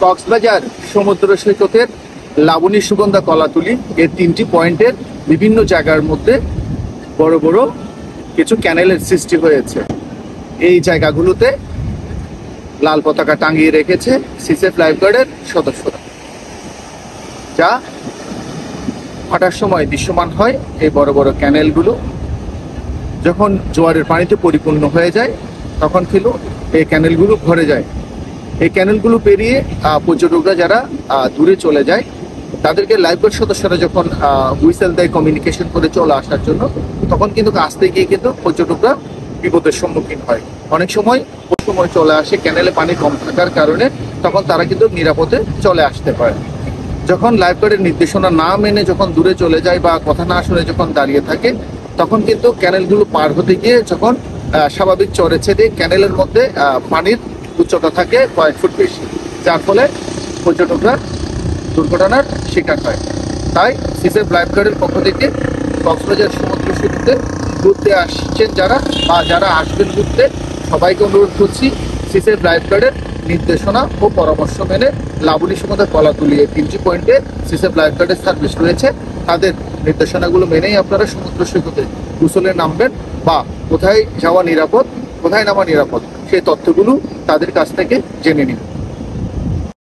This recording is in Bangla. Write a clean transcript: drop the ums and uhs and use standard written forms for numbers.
কক্সবাজার সমুদ্র সৈকতের লাবণী সুগন্ধা কলাতুলি এর 3টি পয়েন্টের বিভিন্ন জায়গার মধ্যে বড় বড় কিছু ক্যানেলের সৃষ্টি হয়েছে। এই জায়গাগুলোতে লাল পতাকা টাঙিয়ে রেখেছে সিসএফ লাইফগার্ডের সদস্যরা, যা হাঁটার সময় দৃশ্যমান হয়। এই বড় বড় ক্যানেলগুলো যখন জোয়ারের পানিতে পরিপূর্ণ হয়ে যায় তখন কিন্তু এই ক্যানেলগুলো ভরে যায়। এই ক্যানেলগুলো পেরিয়ে পর্যটকরা যারা দূরে চলে যায় তাদেরকে লাইফগার্ড সদস্যরা যখন হুইসেল দেয় কমিউনিকেশন করে চলে আসার জন্য, তখন কিন্তু আসতে গিয়ে কিন্তু পর্যটকরা বিপদের সম্মুখীন হয়। অনেক সময় চলে আসে ক্যানেলে পানি কম থাকার কারণে, তখন তারা কিন্তু নিরাপদে চলে আসতে পারে। যখন লাইফগার্ডের নির্দেশনা না মেনে যখন দূরে চলে যায় বা কথা না শুনে যখন দাঁড়িয়ে থাকে, তখন কিন্তু ক্যানেলগুলো পার হতে গিয়ে যখন স্বাভাবিক চরে ছেদে ক্যানেলের মধ্যে পানির উচ্চতা থাকে কয়েক ফুট বেশি, যার ফলে পর্যটকরা দুর্ঘটনার শিকার হয়। তাই সিসএফ লাইফগার্ডের পক্ষ থেকে কক্সবাজার সমুদ্র সৈকতে ঘুরতে আসছেন যারা বা যারা আসবেন ঘুরতে, সবাইকে অনুরোধ করছি সিসএফ লাইফগার্ডের নির্দেশনা ও পরামর্শ মেনে লাবণী সুগন্ধা কলাতুলি এই 3টি পয়েন্টে সিসএফ লাইফগার্ডের সার্ভিস রয়েছে। তাদের নির্দেশনাগুলো মেনেই আপনারা সমুদ্র সৈকতে গোসলে নামবেন বা কোথায় যাওয়া নিরাপদ, কোথায় নামা নিরাপদ, সেই তথ্যগুলো তাদের কাছ থেকে জেনে নিন।